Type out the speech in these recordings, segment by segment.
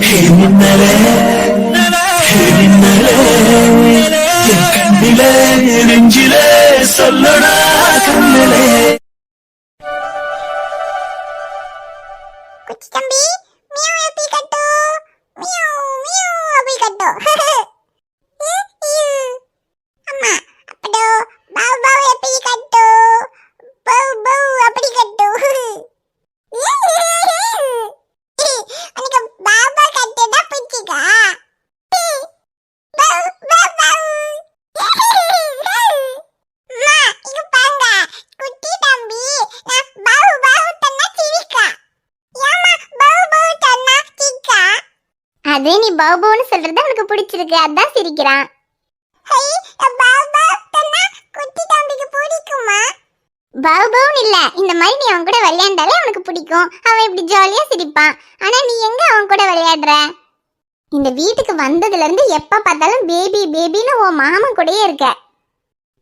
மின்னலே மின்னலே என் கண்ணிலே நெஞ்சிலே சொல்லடா கண்ணிலே. குச்சி தம்பி மியாவ் எப்படி கட்டு மியாவ் மியாவ் அப்படி கட்டு அம்மா அப்படோ பாவ் பாவ் எப்படி கட்டு பாவ் பாவ் அப்படி கட்டு அன்னைக்கு பாபா கட்டடா பிடிச்சிக்கா பாவ் பாவ் பாவ் அம்மா இங்க பாருங்க குட்டி தம்பி நான் பாவ் பாவ் தன்னா சிரிக்கா அதே நீ பாபுன்னு சொல்றது அவனுக்கு பிடிச்சிருக்கு அதான் சிரிக்கிறான். பாபுன்னு இல்ல இந்த மாதிரி நீ அவன் கூட விளையாண்டாலே அவனுக்கு பிடிக்கும். அவன் இப்படி ஜாலியா சிரிப்பான். ஆனா நீ எங்க அவன் கூட விளையாடுற? இந்த வீட்டுக்கு வந்ததுல இருந்து எப்ப பார்த்தாலும் பேபி பேபின்னு உன் மாமன் கூடயே இருக்க.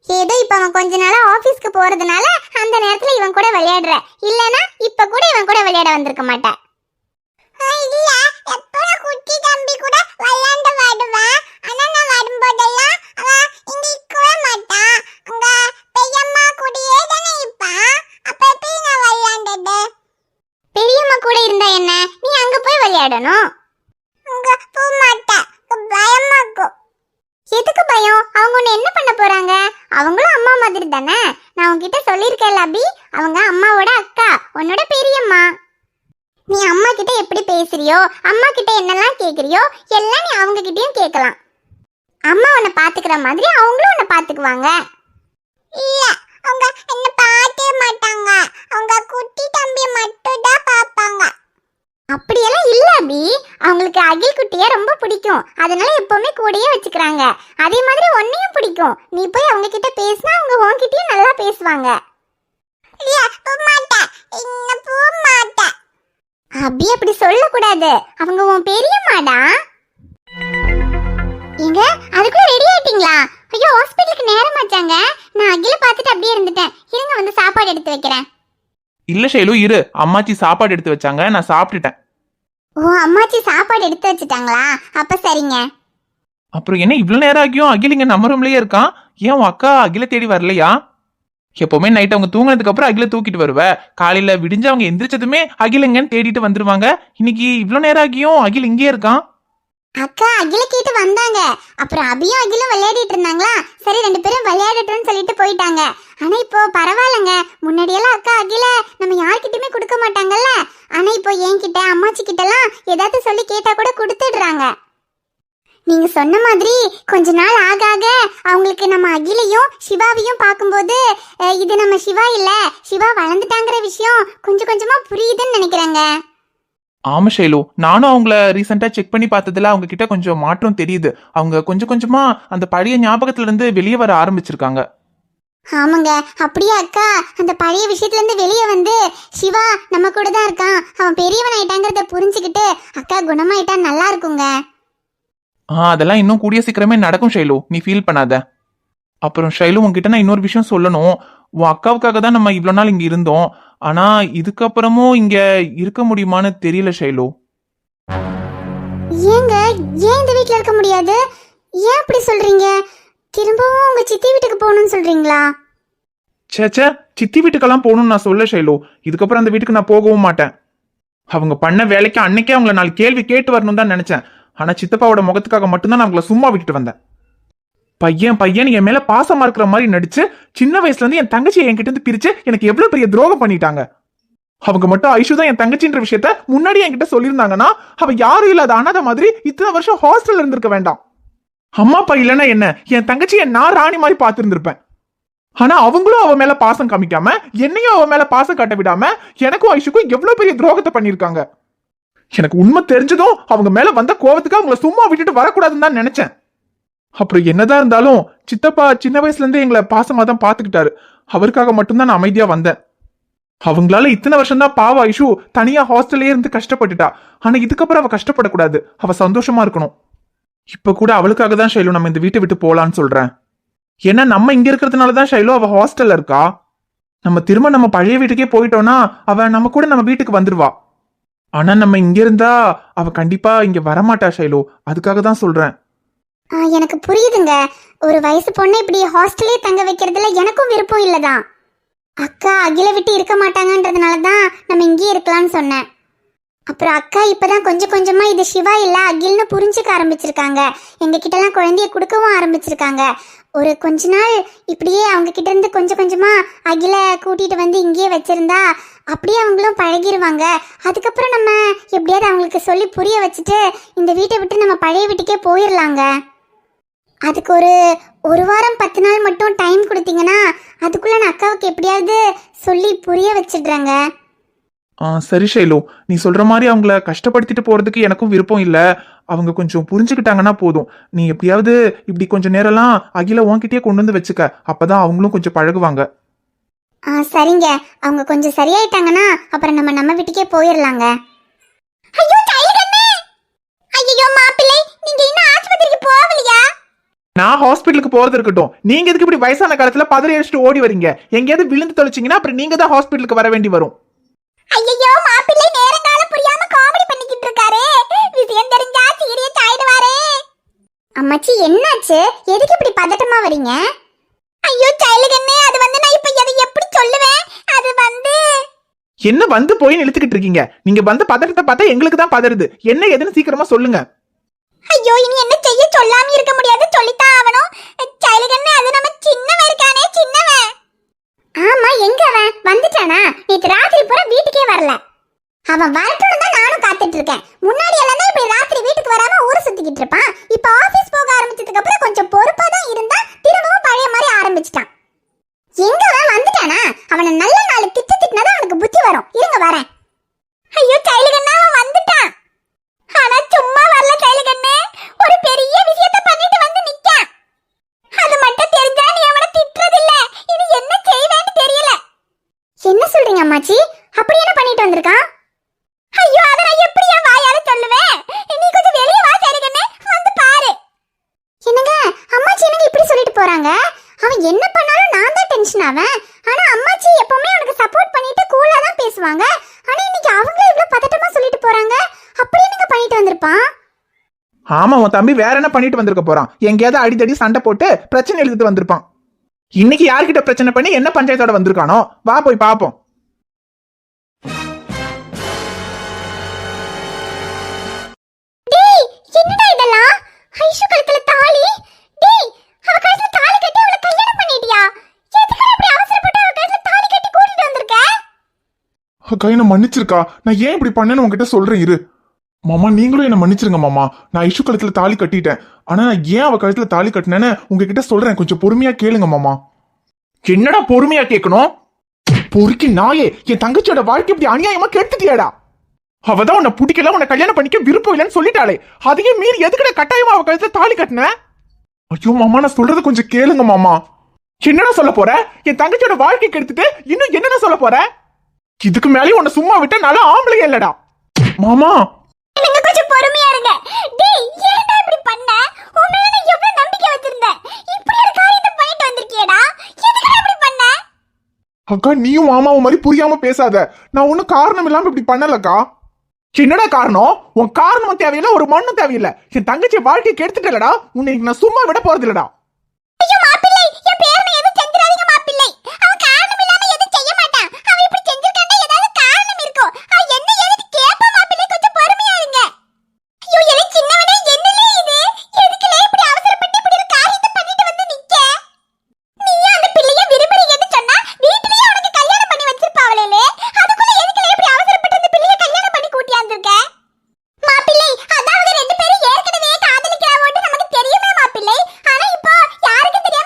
ஏதோ இப்ப அவன் கொஞ்ச நாளா ஆபீஸ்க்கு போறதுனால அந்த நேரத்துல இவன் கூட விளையாடுற. இல்லனா இப்ப கூட இவன் கூட விளையாட வந்திருக்க மாட்டேன். இல்ல எப்பற குட்டி தம்பி கூட விளையாட வருவா. ஆனா நான் வரும்போதெல்லாம் அவன் இங்க இருக்கவே மாட்டான். அங்க பெரியம்மா கூடயே தானே இருப்பான். அப்ப எப்படி நான் விளையாண்டது? பெரியம்மா கூட இருந்தா என்ன? நீ அங்க போய் விளையாடணும். அங்க போக மாட்டேன். பயமா இருக்கும். எதுக்கு பயம்? அவங்க உன்னை என்ன பண்ண போறாங்க? அவங்களும் அம்மா மாதிரி தானே. நான் உன்கிட்ட சொல்லியிருக்கேன் அபி, அவங்க அம்மாவோட அக்கா, உன்னோட பெரியம்மா. நீ அம்மா கிட்ட எப்படி பேசுறியோ, அம்மா கிட்ட என்னெல்லாம் கேக்குறியோ எல்லாம் நீ அவங்க கிட்டயும் கேட்கலாம். அம்மா உன்னை பாத்துக்கிற மாதிரி அவங்களும் உன்னை பாத்துக்குவாங்க. இல்ல அவங்க என்ன பாத்தே மாட்டாங்க. அவங்க குட்டி தம்பி மட்டும் தான் பாப்பாங்க. அப்படியெல்லாம் இல்ல அபி, அவங்களுக்கு அகில் குட்டியை ரொம்ப பிடிக்கும். அதனால எப்பவுமே கூடயே வச்சுக்கிறாங்க. அதே மாதிரி உன்னையும் பிடிக்கும். நீ போய் அவங்க கிட்ட பேசினா அவங்க உன்கிட்டயும் நல்லா பேசுவாங்க. இல்ல போக மாட்டேன். இன்னும் போக மாட்டேன். அபி அப்படி சொல்லக்கூடாது. அவங்க உன் பெரியம்மாடா. எங்க அதுக்குள்ள ரெடி ஆயிட்டீங்களா? ஐயோ ஹாஸ்பிட்டலுக்கு நேரம் ஆச்சாங்க. நான் அகில பார்த்துட்டு அப்படியே இருந்துட்டேன். இருங்க வந்து சாப்பாடு எடுத்து வைக்கிறேன். இல்ல ஷைலு இரு, அம்மாச்சி சாப்பாடு எடுத்து வச்சாங்க, நான் சாப்பிட்டுட்டேன். ஓ அம்மாச்சி சாப்பாடு எடுத்து வச்சுட்டாங்களா? அப்ப சரிங்க. அப்புறம் என்ன இவ்வளவு நேரம் ஆகியும் அகில் இங்க நம்ம ரூம்லயே இருக்கான்? ஏன் உன் அக்கா அகில தேடி வரலையா? எப்பவுமே நைட் அவங்க தூங்கினதுக்கு அப்புறம் அகில தூக்கிட்டு வருவ, காலையில விடிஞ்சு அவங்க எந்திரிச்சதுமே அகில் எங்கன்னு தேடிட்டு வந்துருவாங்க. இன்னைக்கு இவ்வளவு நேரம் ஆகியும் அகில் இங்கே இருக்கான். அக்கா அகில கேட்டு வந்தாங்க. அப்புறம் அபியும் அகிலும் விளையாடிட்டு இருந்தாங்களா, சரி ரெண்டு பேரும் விளையாடட்டும்னு சொல்லிட்டு போயிட்டாங்க. ஆனா இப்போ பரவாயில்லங்க. முன்னாடியெல்லாம் அக்கா அகில நம்ம யார்கிட்டயுமே கொடுக்க மாட்டாங்கல்ல. ஆனா இப்போ என்கிட்ட அம்மாச்சி கிட்டலாம் ஏதாவது சொல்லி கேட்டா கூட கொடுத்துடுறாங்க. நீங்க சொன்ன மாதிரி கொஞ்ச நாள் ஆக ஆக அவங்களுக்கு நம்ம அகிலையும் சிவாவையும் பார்க்கும்போது இது நம்ம சிவா இல்ல, சிவா வளர்ந்துட்டாங்கிற விஷயம் கொஞ்சம் கொஞ்சமா புரியுதுன்னு நினைக்கிறேங்க. ஆமா ஷைலு, நானும் அவங்கள ரீசெண்டா செக் பண்ணி பார்த்ததுல அவங்க கிட்ட கொஞ்சம் மாற்றம் தெரியுது. அவங்க கொஞ்சம் கொஞ்சமா அந்த பழைய ஞாபகத்துல இருந்து வெளியே வர ஆரம்பிச்சிருக்காங்க. ஆமாங்க அப்படியே அக்கா அந்த பழைய விஷயத்துல இருந்து வெளியே வந்து சிவா நம்ம கூட தான் இருக்கான், அவன் பெரியவன் ஆயிட்டாங்கிறத புரிஞ்சுக்கிட்டு அக்கா குணமாயிட்டா நல்லா இருக்குங்க. அதெல்லாம் இன்னும் கூடிய சீக்கிரமே நடக்கும் ஷைலு, நீ ஃபீல் பண்ணாத. அப்புறம் ஷைலு உன்கிட்ட நான் இன்னொரு விஷயம் சொல்லணும். உன் அக்காவுக்காக தான் நம்ம இவ்வளவு நாள் இங்க இருந்தோம். ஆனா இதுக்கப்புறமும் இங்க இருக்க முடியுமான்னு தெரியல ஷைலு. ஏங்க ஏன் இந்த வீட்ல இருக்க முடியாது? ஏன் அப்படி சொல்றீங்க? திரும்பவும் உங்க சித்தி வீட்டுக்கு போகணும்னு சொல்றீங்களா? சேச்சே, சித்தி வீட்டுக்கெல்லாம் போகணும்னு நான் சொல்ல ஷைலு. இதுக்கப்புறம் அந்த வீட்டுக்கு நான் போகவும் மாட்டேன். அவங்க பண்ண வேலைக்கு அன்னைக்கே அவங்கள 4 கேள்வி கேட்டு வரணும் தான் நினைச்சேன். ஆனா சித்தப்பாவோட முகத்துக்காக மட்டும்தான் நான் அவங்கள சும்மா விட்டுட்டு வந்தேன். பையன் என் மேல பாசமா இருக்கிற மாதிரி நடிச்சு சின்ன வயசுல இருந்து என் தங்கச்சியை என்கிட்ட இருந்து பிரிச்சு எனக்கு எவ்வளவு பெரிய துரோகம் பண்ணிட்டாங்க. அவங்க மட்டும் ஐஷு தான் என் தங்கச்சின்ற விஷயத்த முன்னாடி என்கிட்ட சொல்லியிருந்தாங்கன்னா அவ யாரும் இல்லாத அனாதை மாதிரி இத்தனை வருஷம் ஹாஸ்டல்ல இருந்திருக்க வேண்டாம். அம்மா அப்பா இல்லைன்னா என்ன, என் தங்கச்சியை நான் ராணி மாதிரி பார்த்திருந்திருப்பேன். ஆனா அவங்களும் அவ மேல பாசம் காமிக்காம என்னையும் அவ மேல பாசம் காட்ட விடாம எனக்கும் ஐஷுக்கும் எவ்வளவு பெரிய துரோகத்தை பண்ணிருக்காங்க. எனக்கு உண்மை தெரிஞ்சதும் அவங்க மேல வந்த கோவத்துக்கு அவங்கள சும்மா விட்டுட்டு வரக்கூடாதுன்னு தான் நினைச்சேன். அப்புறம் என்னதான் இருந்தாலும் சித்தப்பா சின்ன வயசுல இருந்தே எங்களை பாசமா தான் பாத்துக்கிட்டாரு. அவருக்காக மட்டும்தான் நான் அமைதியா வந்தேன். அவங்களால இத்தனை வருஷம் தான் பாவ ஐஷு தனியா ஹாஸ்டல்லே இருந்து கஷ்டப்பட்டுட்டா. ஆனா இதுக்கப்புறம் அவ கஷ்டப்படக்கூடாது, அவ சந்தோஷமா இருக்கணும். இப்ப கூட அவளுக்காக தான் ஷைலு நம்ம இந்த வீட்டை விட்டு போலான்னு சொல்றேன். ஏன்னா நம்ம இங்க இருக்கிறதுனாலதான் ஷைலு அவ ஹாஸ்டல்ல இருக்கா. நம்ம திரும்ப நம்ம பழைய வீட்டுக்கே போயிட்டோம்னா அவ நம்ம கூட நம்ம வீட்டுக்கு வந்துருவா. ஆனா நம்ம இங்க இருந்தா அவ கண்டிப்பா இங்க வரமாட்டா ஷைலு. அதுக்காக தான் சொல்றேன். எனக்கு புரியுதுங்க. ஒரு வயசு பொண்ணை இப்படி ஹாஸ்டலே தங்க வைக்கிறதுல எனக்கும் விருப்பம் இல்லதான். அக்கா அகில விட்டு இருக்க மாட்டாங்கன்றதுனால தான் நம்ம இங்கேயே இருக்கலாம்னு சொன்னேன். அப்புறம் அக்கா இப்பதான் கொஞ்சம் கொஞ்சமா இது சிவா இல்ல அகில்னு புரிஞ்சுக்க ஆரம்பிச்சிருக்காங்க. எங்க கிட்டலாம் குழந்தைய கொடுக்கவும் ஆரம்பிச்சிருக்காங்க. ஒரு கொஞ்ச நாள் இப்படியே அவங்க கிட்ட இருந்து கொஞ்சம் கொஞ்சமா அகில கூட்டிட்டு வந்து இங்கேயே வச்சிருந்தா அப்படியே அவங்களும் பழகிருவாங்க. அதுக்கப்புறம் நம்ம எப்படியாவது அவங்களுக்கு சொல்லி புரிய வச்சுட்டு இந்த வீட்டை விட்டு நம்ம பழைய வீட்டுக்கே போயிடலாங்க. அதுக்கு ஒரு வாரம் 10 நாள் மட்டும் டைம் கொடுத்தீங்கன்னா அதுக்குள்ள நான் அக்காவுக்கு எப்படியாவது சொல்லி புரிய வச்சிடுறேங்க. சரி ஷைலு, நீ சொல்ற மாதிரி அவங்கள கஷ்டப்படுத்திட்டு போறதுக்கு எனக்கும் விருப்பம் இல்ல. அவங்க கொஞ்சம் புரிஞ்சுக்கிட்டாங்கன்னா போதும். நீ எப்படியாவது இப்படி கொஞ்சம் நேரம்லாம் அகில உன்கிட்டயே கொண்டு வந்து வச்சுக்க. அப்பதான் அவங்களும் கொஞ்சம் பழகுவாங்க. சரிங்க. அவங்க கொஞ்சம் சரியாயிட்டாங்கன்னா அப்புறம் நம்ம வீட்டுக்கே போயிடலாங்க. ஐயோ டைலகண்ணே, ஐயோ மாப்பிள்ளை, நீங்க இன்னும் ஆஸ்பத்திரிக்கு போகலையா? நான் ஹாஸ்பிட்டலுக்கு போறது இருக்கட்டும், நீங்க எதுக்கு இப்படி வயசான காலத்துல பதறி அடிச்சுட்டு ஓடி வரீங்க? எங்கேயாவது விழுந்து தொலைச்சிங்கன்னா அப்புறம் நீங்க தான் ஹாஸ்பிட்டலுக்கு வர வேண்டி வரும். ஐயோ மாப்பிள்ளை நேரங்காலம் புரியாம காமெடி பண்ணிக்கிட்டு இருக்காரே. விஷயம் தெரிஞ்சா சீரியஸ் ஆயிடுவாரே. அம்மாச்சி என்னாச்சு? எதுக்கு இப்படி பதட்டமா வரீங்க? ஐயோ டைலகண்ணே, அது வந்து நான் இப்ப எதை எப்படி சொல்லுவேன்? அது வந்து என்ன வந்து போய் இழுத்துக்கிட்டு இருக்கீங்க? நீங்க வந்து பதட்டத்தை பார்த்தா எங்களுக்கு தான் பதறுது. என்ன எதுன்னு சீக்கிரமா சொல்லுங்க. ஐயோ இனி என்ன செய்ய? சொல்லாம இருக்க முடியாது, சொல்லித்தான் ஆகணும். டைலகண்ணே, அது நம்ம சின்னவன் இருக்கானே, சின்னவன். ஆமா, எங்க அவன் வந்துட்டானா? நேத்து ராத்திரி பூரா வீட்டுக்கே வரல. அவன் வரட்டும் தான் நானும் காத்துட்டு இருக்கேன். முன்னாடி எல்லாம் தான் இப்படி ராத்திரி வீட்டுக்கு வராம ஊரை சுத்திக்கிட்டு இருப்பான். இப்ப ஆபீஸ் போக ஆரம்பிச்சதுக்கு அப்புறம் கொஞ்சம் பொறுப்பா தான் இருந்தா திரும்பவும் பழைய மாதிரி ஆரம்பிச்சிட்டான். எங்க அவன் வந்துட்டானா? அவனை நல்ல நாள் திட்டினாதான் அவனுக்கு புத்தி வரும். இருங்க வரேன். ஐயோ டைலகண்ணா, அவன் வந்துட்டான். ஆனா சும்மா வரல டைலகண்ணே, ஒரு பெரிய விஷயத்தை பண்ணிட்டு வந்து நிக்கான். அது மட்டும் தெரிஞ்சா நீ அவனை திட்டுறதில்ல. இது என்ன செய்வேன்னு தெரியல. என்ன சொல்றீங்க அம்மாச்சி? அப்படி என்ன பண்ணிட்டு வந்திருக்கான்? ஐயோ அத நான் எப்படி என் வாயால சொல்லுவேன்? நீ கொஞ்சம் வெளிய வா டைலகண்ணே, வந்து பாரு. என்னங்க அம்மாச்சி என்னங்க இப்படி சொல்லிட்டு போறாங்க? அவன் என்ன பண்ணாலும் நான் தான் டென்ஷன் ஆவேன். ஆனா அம்மாச்சி எப்பவுமே அவனுக்கு சப்போர்ட் பண்ணிட்டு கூலா தான் பேசுவாங்க. ஆனா இன்னைக்கு அவங்க இவ்வளவு பதட்டமா சொல்லிட்டு போறாங்க. அப்படி என்னங்க பண்ணிட்டு வந்திருப்பான்? ஆமா, உன் தம்பி வேற என்ன பண்ணிட்டு வந்திருக்க போறான்? எங்கேயாவது அடிதடி சண்டை போட்டு பிரச்சனை எழுதிட்டு வந்திருப்பான். இன்னைக்கு யார்கிட்ட பிரச்சனை பண்ணி என்ன பஞ்சாயத்தோட வந்திருக்கானோ? வா போய் பாப்போம். டேய் என்னடா இதெல்லாம்? ஐஷு கழுத்துல தாலி. டேய் அவ கழுத்துல தாலி கட்டி அவளை கல்யாணம் பண்ணிட்டியா? எதுக்கு இப்படி அவசரப்பட்டு அவ கழுத்துல தாலி கட்டி கூட்டிட்டு வந்திருக்க? அக்கா என்ன மன்னிச்சிருக்கா. நான் ஏன் இப்படி பண்ணேன்னு உங்ககிட்ட சொல்றேன் இரு. மாமா நீங்களும் என்ன மன்னிச்சிருங்க மாமா. நான் ஐஷு கழுத்துல தாலி கட்டிட்டேன். ஆனா நான் ஏன் அவ கழுத்துல தாலி கட்டினேன்னு உங்ககிட்ட சொல்றேன். கொஞ்சம் பொறுமையா கேளுங்க மாமா. என்னடா பொறுமையா கேட்கணும்? பொறுக்கி நாயே, என் தங்கச்சியோட வாழ்க்கை இப்படி அநியாயமா கெடுத்துட்டியாடா. அவதான் உன்னை பிடிக்கல, உன்னை கல்யாணம் பண்ணிக்க விருப்பம் இல்லைன்னு சொல்லிட்டாளே. அதையும் மீறி எதுக்குடா கட்டாயமா அவ கழுத்துல தாலி கட்டின? ஐயோ மாமா, நான் சொல்றத கொஞ்சம் கேளுங்க மாமா. என்னடா சொல்ல போற? என் தங்கச்சியோட வாழ்க்கை கெடுத்துட்டு இன்னும் என்னடா சொல்ல போற? இதுக்கு மேலே உன்னை சும்மா விட்ட நல்ல ஆம்பளையே இல்லடா. மாமா நீங்க கொஞ்சம் பொறுமையா இருங்க. டேய் ஏன்டா இப்படி பண்ண? உன் மேல நான் எவ்வளவு நம்பிக்கை வச்சிருந்தேன். இப்படி ஒரு காரியத்தை பண்ணிட்டு வந்திருக்கியேடா. எதுக்குடா இப்படி பண்ண? அக்கா நீயும் மாமாவும் மாதிரி புரியாம பேசாத. நான் ஒன்னும் காரணம் இல்லாம இப்படி பண்ணலக்கா. என்னடா காரணம்? உன் காரணமும் தேவையில்லை, ஒரு மண்ணும் தேவையில்லை. என் தங்கச்சி வாழ்க்கையை கெடுத்துட்டலடா. உன்னை நான் சும்மா விட போறது இல்லடா. ஐயோ மாப்பிள்ளை, என் பேரனை எதுவும் செஞ்சிராதீங்க மாப்பிள்ளை. அவன் காரணம் இல்லாம எதுவும் செய்ய மாட்டான். அவன் இப்படி செஞ்சிருக்கானே ஏதாவது காரணம் இருக்கும். அவன் என்ன ஏதுன்னு கேப்பா மாப்பிள்ளை, கொஞ்சம் பொறுமையா இருங்க. ஐயோ என் சின்னவனே, என்னலே இது? எதுக்குலே இப்படி அவசரப்பட்டு இப்படி ஒரு காரியத்தை பண்ணிட்டு வந்து நிக்க? நீ அந்த பிள்ளைய விரும்புறீங்கன்னு சொன்னா வீட்லயே உனக்கு கல்யாணம் பண்ணி வச்சிருப்பாவளே. அதுக்குள்ள எதுக்குலே இப்படி அவசரப்பட்டு அந்த பிள்ளைய கல்யாணம் பண்ணி கூட்டியாந்திருக்க? மாப்பிள்ளை, அதாவது ரெண்டு பேரும் ஏற்கனவே காதலிக்கிறாவோன்னு நமக்கு தெரியுமே மாப்பிள்ளை. ஆனா இப்போ யாருக்கு தெரியாம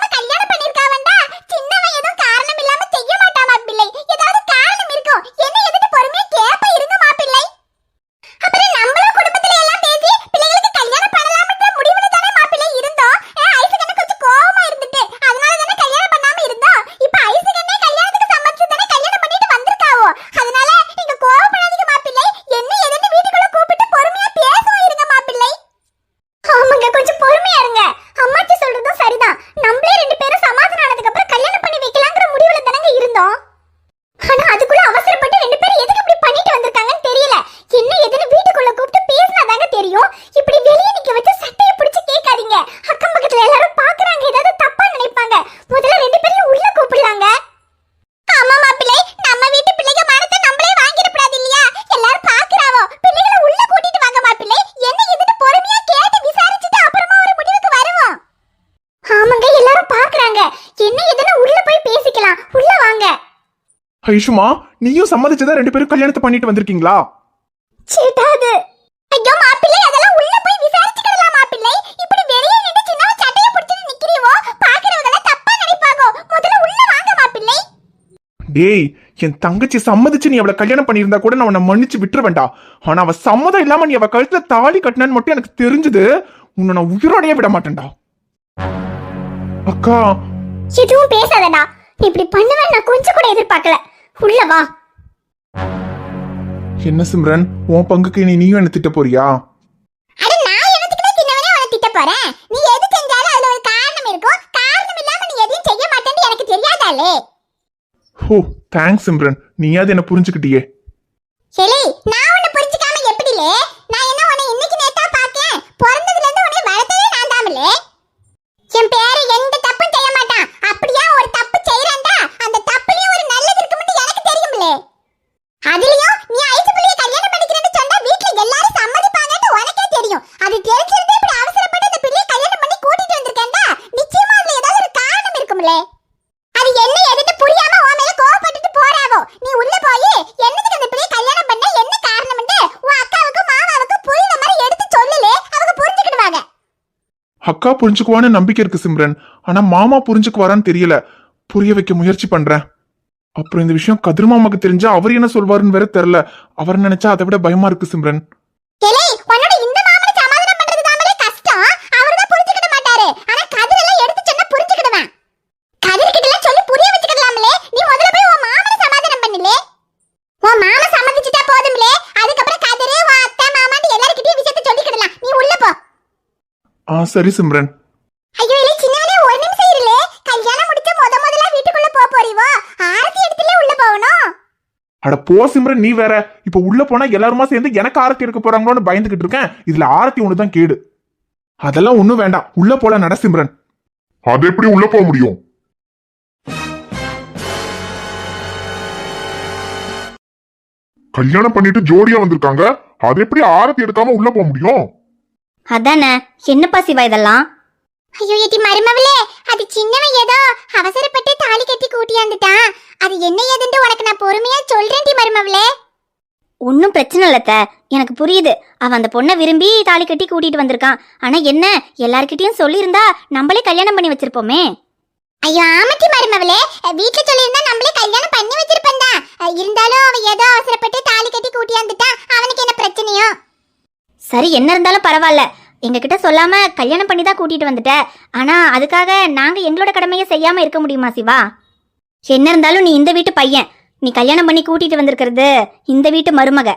ஐஷுமா, நீயும் சம்மதிச்சுதான் 2 பேரும் கல்யாணத்தை பண்ணிட்டு வந்திருக்கீங்களா? சிட்டாது. ஐயோ மாப்பிள்ளை, அதெல்லாம் உள்ள போய் விசாரிச்சுக்கலாம் மாப்பிள்ளை. இப்படி வெளிய நின்னு சின்ன சட்டைய பிடிச்சிட்டு நிக்கிறீவோ, பாக்குறவங்க எல்லாம் தப்பா நினைப்பாங்க. முதல்ல உள்ள வாங்க மாப்பிள்ளை. டேய், என் தங்கச்சி சம்மதிச்சு நீ அவளை கல்யாணம் பண்ணியிருந்தா கூட நான் உன்னை மன்னிச்சு விட்டுற வேண்டாம். ஆனா அவ சம்மதம் இல்லாம நீ அவ கழுத்துல தாலி கட்டினான்னு மட்டும் எனக்கு தெரிஞ்சது, உன்னை நான் உயிரோடையே விட மாட்டேன்டா. அக்கா, எதுவும் பேசாதடா. நீ இப்படி பண்ணுவேன்னு நான் கொஞ்சம் கூட எதிர்பார்க்கல. உள்ள வா. என்ன சிம்ரன், உன் பங்குக்கு நீயும் என்ன திட்ட போறியா? அட நான் என்னத்துக்கு சின்னவனே உன்னை திட்ட போறேன்? நீ எது செஞ்சாலும் அதுல ஒரு காரணம் இருக்கும். காரணம் இல்லாம நீ எதையும் செய்ய மாட்டேன்னு எனக்கு தெரியாதாலே. ஓ, தேங்க்ஸ் சிம்ரன், நீயாவது என்ன புரிஞ்சுக்கிட்டியே. சரி, நான் உன்னை புரிஞ்சுக்காம எப்படிலே? நான் என்ன உன்னை இன்னைக்கு நேத்தா பாக்கேன்? பிறந்ததுல இருந்து உன்னை வளர்த்ததே நான் தாமலே. என் பேரை எந்த தப்பும் செய்ய மாட்டான். அப்படியே ஒரு தப்பு செய்யறேன்டா, அந்த தப்புலயும் ஒரு நல்லது இருக்கும்னு எனக்கு தெரியும்லே. அதுலயும் நீ ஐசு பிள்ளைய கல்யாணம் பண்ணிக்கிறேன்னு சொன்னா வீட்ல எல்லாரும் சம்மதிப்பாங்கன்னு உனக்கே தெரியும். அது தெரிஞ்சிருந்து இப்படி அவசரப்பட்டு அந்த பிள்ளைய கல்யாணம் பண்ணி கூட்டிட்டு வந்திருக்கேன்டா. நிச்சயமா அதுல ஏதாவது ஒரு காரணம் இருக்கும்லே. அது என்ன எதுன்னு புரியாம உன் மேல கோவப்பட்டுட்டு போறாவோ. நீ உள்ள போய் என்னதுக்கு அந்த பிள்ளைய கல்யாணம் பண்ண, என்ன காரணம்னு உன் அக்காவுக்கும் மாமாவுக்கும் புரியுற மாதிரி எடுத்து சொல்லலே. அவங்க புரிஞ்சுக்கிடுவாங்க. அக்கா புரிஞ்சுக்குவான்னு நம்பிக்கை இருக்கு சிம்ரன், ஆனா மாமா புரிஞ்சுக்குவாரான்னு தெரியல. புரிய வைக்க முயற்சி பண்றேன். அப்புறம் இந்த விஷயம் கதிர் மாமாக்கு தெரிஞ்சா அவர் என்ன சொல்வாருன்னு வேற தெரியல. அவர் நினைச்சா அதை விட பயமா இருக்கு சிம்ரன். கேளே, உன்னோட இந்த மாமனை சமாதானம் பண்றது தாமலே கஷ்டம். அவர்தான் புரிஞ்சுக்கிட மாட்டாரு. ஆனா கதிர் எல்லாம் எடுத்து சொன்னா புரிஞ்சுக்கிடுவான். கதிர் கிட்ட எல்லாம் சொல்லி புரிய வச்சுக்கலாம்லே. நீ முதல்ல போய் உன் மாமனை சமாதானம் பண்ணலே. உன் மாமா சம்மதிச்சிட்டா போதும்லே. அதுக்கப்புறம் கதிர் உன் அத்தை மாமான்னு எல்லார்கிட்டயும் விஷயத்தை சொல்லிக்கிடலாம். நீ உள்ள போ. சரி சிம்ரன். ஐயோ இல்லை சின்னவனே, ஒரு நிமிஷம் இருலே. கல்யாணம் முடிச்ச முதல்ல வீட்டுக்குள்ள போறீவோ, ஆரத்தி எடுத்துலே உள்ள போகணும். அட போ சிம்ரன், நீ வேற. இப்ப உள்ள போனா எல்லாருமா சேர்ந்து எனக்கு ஆரத்தி எடுக்க போறாங்களோன்னு பயந்துகிட்டு இருக்கேன். இதுல ஆரத்தி ஒண்ணுதான் கேடு. அதெல்லாம் ஒண்ணும் வேண்டாம், உள்ள போல நட சிம்ரன். அது எப்படி உள்ள போக முடியும்? கல்யாணம் பண்ணிட்டு ஜோடியா வந்திருக்காங்க, அது எப்படி ஆரத்தி எடுக்காம உள்ள போக முடியும்? அதானே, என்னப்பா சிவா இதெல்லாம்? ஐயோ ஏட்டி மருமவளே, அது சின்னவன் ஏதோ அவசரப்பட்டு தாலி கட்டி கூட்டியாந்துட்டான். அது என்ன ஏதுன்னு உனக்கு நான் பொறுமையா சொல்றேன்டி மருமவளே. ஒன்னும் பிரச்சனை இல்லத்த, எனக்கு புரியுது. அவன் அந்த பொண்ணை விரும்பி தாலி கட்டி கூட்டிட்டு வந்திருக்கான். ஆனா என்ன, எல்லார்கிட்டயும் சொல்லியிருந்தா நம்மளே கல்யாணம் பண்ணி வச்சிருப்போமே. ஐயோ ஆமாட்டி மருமவளே, வீட்டுல சொல்லியிருந்தா நம்மளே கல்யாணம் பண்ணி வச்சிருப்பேன் தான். இருந்தாலும் அவன் ஏதோ அவசரப்பட்டு தாலி கட்டி கூட்டியாந்துட்டான். அவனுக்கு என்ன பிரச்சனையோ? சரி, என்ன இருந்தாலும் பரவாயில்ல. எங்ககிட்ட சொல்லாம கல்யாணம் பண்ணி தான் கூட்டிட்டு வந்துட்ட. ஆனா அதுக்காக நாங்க எங்களோட கடமையை செய்யாம இருக்க முடியுமா சிவா? என்ன இருந்தாலும் நீ இந்த வீட்டு பையன். நீ கல்யாணம் பண்ணி கூட்டிட்டு வந்திருக்கிறது இந்த வீட்டு மருமக.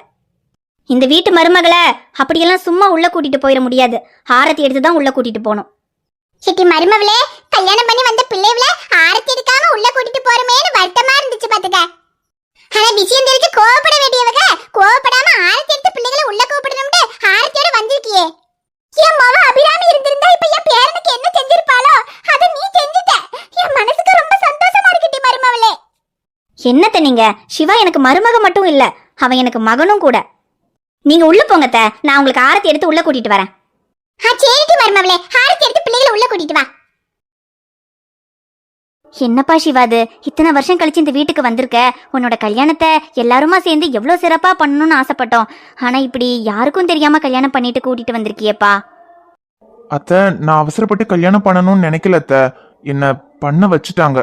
இந்த வீட்டு மருமகளை அப்படியெல்லாம் சும்மா உள்ள கூட்டிட்டு போயிட முடியாது. ஆரத்தி எடுத்து தான் உள்ள கூட்டிட்டு போகணும். சிட்டி மருமவளே, கல்யாணம் பண்ணி வந்த பிள்ளைவள ஆரத்தி எடுக்காம உள்ள கூட்டிட்டு போறமேன்னு வருத்தமா இருந்துச்சு பாத்துக்க. ஆனா விஷயம் தெரிஞ்சு கோவப்பட வேண்டியவங்க கோவப்படாம ஆரத்தி எடுத்து பிள்ளைகளை உள்ள கூப்பிடணும்னு ஆரத்தியோட வந்திருக்கியே. என் மவ அபிராமி இருந்திருந்தா இப்ப என் பேரனுக்கு என்ன செஞ்சிருப்பாளோ, அதை நீ செஞ்சுட்ட. என் மனசுக்கு ரொம்ப சந்தோஷமா இருக்குடி மருமவளே. என்னத்த நீங்க, சிவா எனக்கு மருமக மட்டும் இல்ல, அவன் எனக்கு மகனும் கூட. நீங்க உள்ள போங்கத்த, நான் உங்களுக்கு ஆரத்தி எடுத்து உள்ள கூட்டிட்டு வரேன். சரிடி மருமவளே, ஆரத்தி எடுத்து பிள்ளைகளை உள்ள கூட்டிட்டு வா. என்னப்பா சிவாது, இத்தனை வருஷம் கழிச்சு இந்த வீட்டுக்கு வந்திருக்க. உன்னோட கல்யாணத்தை எல்லாருமா சேர்ந்து எவ்வளோ சிறப்பா பண்ணணும்னு ஆசைப்பட்டோம். ஆனா இப்படி யாருக்கும் தெரியாம கல்யாணம் பண்ணிட்டு கூட்டிட்டு வந்திருக்கியப்பா. அத்தை, நான் அவசரப்பட்டு கல்யாணம் பண்ணணும்னு நினைக்கல அத்தை. என்ன பண்ண வச்சுட்டாங்க.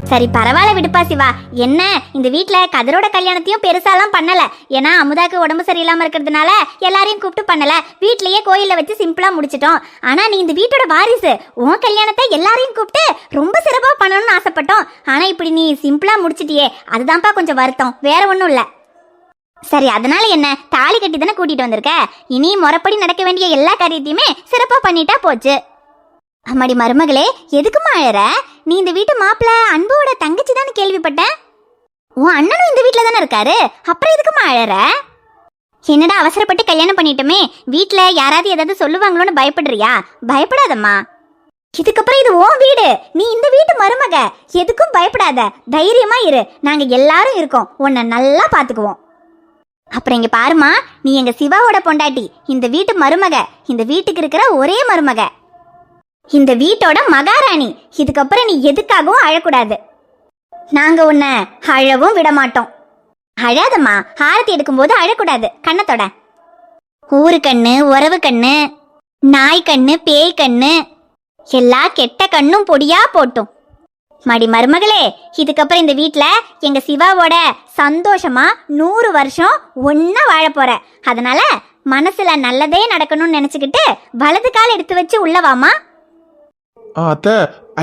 சரி பரவாயில்ல விடுப்பா சிவா. என்ன, இந்த வீட்ல கதிரோட கல்யாணத்தையும் பெருசாலாம் பண்ணல. ஏன்னா அமுதாக்கு உடம்பு சரியில்லாம இருக்கிறதுனால எல்லாரையும் கூப்பிட்டு பண்ணல. வீட்லயே கோயில வச்சு சிம்பிளா முடிச்சிட்டோம். ஆனா நீ இந்த வீட்டோட வாரிசு, உன் கல்யாணத்தை எல்லாரையும் கூப்பிட்டு ரொம்ப சிறப்பா பண்ணணும்னு ஆசைப்பட்டோம். ஆனா இப்படி நீ சிம்பிளா முடிச்சிட்டியே, அதுதான்ப்பா கொஞ்சம் வருத்தம், வேற ஒன்றும் இல்ல. சரி, அதனால என்ன, தாலி கட்டி தானே கூட்டிட்டு வந்திருக்க. இனி முறைப்படி நடக்க வேண்டிய எல்லா காரியத்தையுமே சிறப்பா பண்ணிட்டா போச்சு. அம்மாடி மருமகளே, எதுக்குமா அழற? நீ இந்த வீட்டு மாப்பிள்ள அன்போட தங்கச்சி தான் கேள்விப்பட்டேன். உன் அண்ணனும் இந்த வீட்டில் தானே இருக்காரு, அப்புறம் எதுக்குமா அழற? என்னடா அவசரப்பட்டு கல்யாணம் பண்ணிட்டோமே, வீட்டில் யாராவது ஏதாவது சொல்லுவாங்களோன்னு பயப்படுறியா? பயப்படாதம்மா, இதுக்கப்புறம் இது உன் வீடு, நீ இந்த வீட்டு மருமக. எதுக்கும் பயப்படாத, தைரியமா இரு. நாங்க எல்லாரும் இருக்கோம், உன்னை நல்லா பாத்துக்குவோம். அப்புறம் இங்க பாருமா, நீ எங்க சிவாவோட பொண்டாட்டி, இந்த வீட்டு மருமக, இந்த வீட்டுக்கு இருக்கிற ஒரே மருமக, இந்த வீட்டோட மகாராணி. இதுக்கப்புறம் நீ எதுக்காகவும் அழக்கூடாது. நாங்க உன்னை அழவும் விட மாட்டோம். அழாதம்மா, ஆரத்தி எடுக்கும்போது அழக்கூடாது. கண்ணத்தோட ஊரு கண்ணு, உறவு கண்ணு, நாய் கண்ணு, பேய் கண்ணு, எல்லா கெட்ட கண்ணும் பொடியா போட்டும். மடி மருமகளே, இதுக்கப்புறம் இந்த வீட்ல எங்க சிவாவோட சந்தோஷமா 100 வருஷம் ஒன்னா வாழ போற. அதனால மனசுல நல்லதே நடக்கணும்னு நினைச்சுக்கிட்டு வலது கால் எடுத்து வச்சு உள்ள வாமா. அத்தை,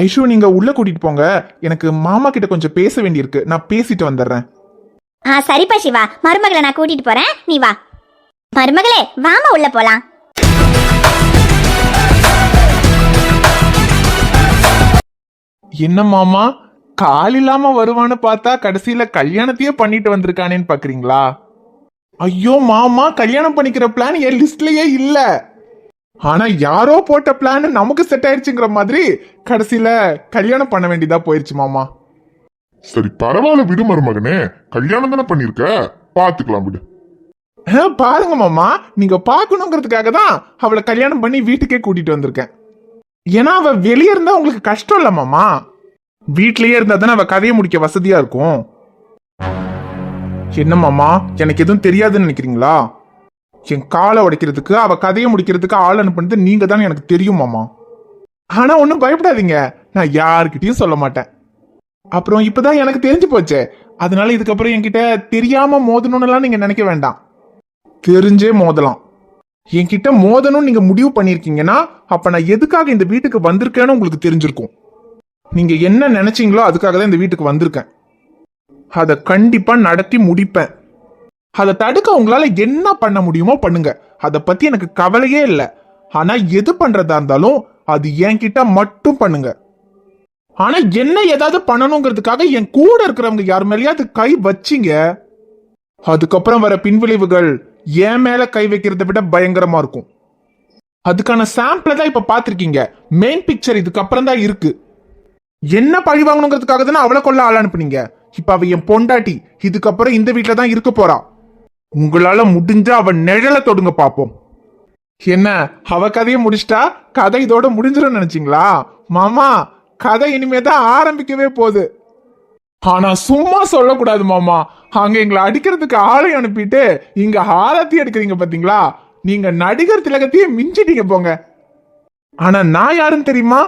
ஐஷு நீங்க உள்ள கூட்டிட்டு போங்க. எனக்கு மாமா கிட்ட கொஞ்சம் பேச வேண்டியிருக்கு. நான் பேசிட்டு வந்துடுறேன். சரிப்பா சிவா, மருமகளை நான் கூட்டிட்டு போறேன், நீ வா. மருமகளே வாமா, உள்ள போலாம். என்ன மாமா, கால் இல்லாம வருவான்னு பார்த்தா கடைசியில கல்யாணத்தையே பண்ணிட்டு வந்திருக்கானேன்னு பாக்குறீங்களா? ஐயோ மாமா, கல்யாணம் பண்ணிக்கிற பிளான் என் லிஸ்ட்லயே இல்ல. ஆனா யாரோ போட்ட பிளான் நமக்கு செட் ஆயிடுச்சுங்கிற மாதிரி கடைசியில கல்யாணம் பண்ண வேண்டியதா போயிருச்சு மாமா. சரி பரவாயில்ல விடு மருமகனே, கல்யாணம் தானே பண்ணிருக்க, பாத்துக்கலாம் விடு. பாருங்க மாமா, நீங்க பாக்கணுங்கிறதுக்காக தான் அவளை கல்யாணம் பண்ணி வீட்டுக்கே கூட்டிட்டு வந்திருக்கேன். ஏன்னா அவ வெளியே இருந்தா உங்களுக்கு கஷ்டம் இல்ல மாமா. வீட்லயே இருந்தா தானே அவ கதையை முடிக்க வசதியா இருக்கும். என்ன மாமா, எனக்கு எதுவும் தெரியாதுன்னு நினைக்கிறீங்களா? என் காலை உடைக்கிறதுக்கு அவ கதையை முடிக்கிறதுக்கு ஆள் அனுப்புனது நீங்க தான் எனக்கு தெரியும் மாமா. ஆனா ஒன்னும் பயப்படாதீங்க, நான் யாருக்கிட்டையும் சொல்ல மாட்டேன். அப்புறம் இப்பதான் எனக்கு தெரிஞ்சு போச்சே, அதனால இதுக்கப்புறம் என்கிட்ட தெரியாம மோதணும்னுலாம் நீங்க நினைக்க வேண்டாம். தெரிஞ்சே மோதலாம். என்கிட்ட மோதணும் நீங்க முடிவு பண்ணிருக்கீங்கன்னா அப்ப நான் எதுக்காக இந்த வீட்டுக்கு வந்திருக்கேன்னு உங்களுக்கு தெரிஞ்சிருக்கும். நீங்க என்ன நினைச்சீங்களோ அதுக்காக தான் இந்த வீட்டுக்கு வந்திருக்கேன். அதை கண்டிப்பா நடத்தி முடிப்பேன். அதை தடுக்க உங்களால என்ன பண்ண முடியுமோ பண்ணுங்க, அதை பத்தி எனக்கு கவலையே இல்லை. ஆனா எது பண்றதா இருந்தாலும் அது என்கிட்ட மட்டும் பண்ணுங்க. ஆனா என்ன ஏதாவது பண்ணணுங்கிறதுக்காக என் கூட இருக்கிறவங்க யார் மேலேயாவது கை வச்சிங்க, அதுக்கப்புறம் வர பின்விளைவுகள் என் மேல கை வைக்கிறத விட பயங்கரமா இருக்கும். அதுக்கான சாம்பிளை தான் இப்ப பாத்திருக்கீங்க. மெயின் பிக்சர் இதுக்கப்புறம் தான் இருக்கு. என்ன பழி வாங்கணுங்கிறதுக்காக தானே அவளை கொள்ள ஆள் அனுப்புனீங்க. இப்ப அவ என் பொண்டாட்டி, இதுக்கப்புறம் இந்த வீட்டுல தான் இருக்க போறா. உங்களால முடிஞ்சா அவ நிழல தொடுங்க பாப்போம். என்ன, அவ கதையை முடிச்சிட்டா கதை இதோட முடிஞ்சிடும் நினைச்சீங்களா? மாமா, கதை இனிமேதான் ஆரம்பிக்கவே போகுது. ஆனா சும்மா சொல்லக்கூடாது மாமா. அங்க எங்களை அடிக்கிறதுக்கு ஆளை அனுப்பிட்டு இங்க ஆரத்தி எடுக்கிறீங்க பாத்தீங்களா? நீங்க நடிகர் திலகத்தையே மிஞ்சிட்டீங்க போங்க. ஆனா நான் யாருன்னு தெரியுமா?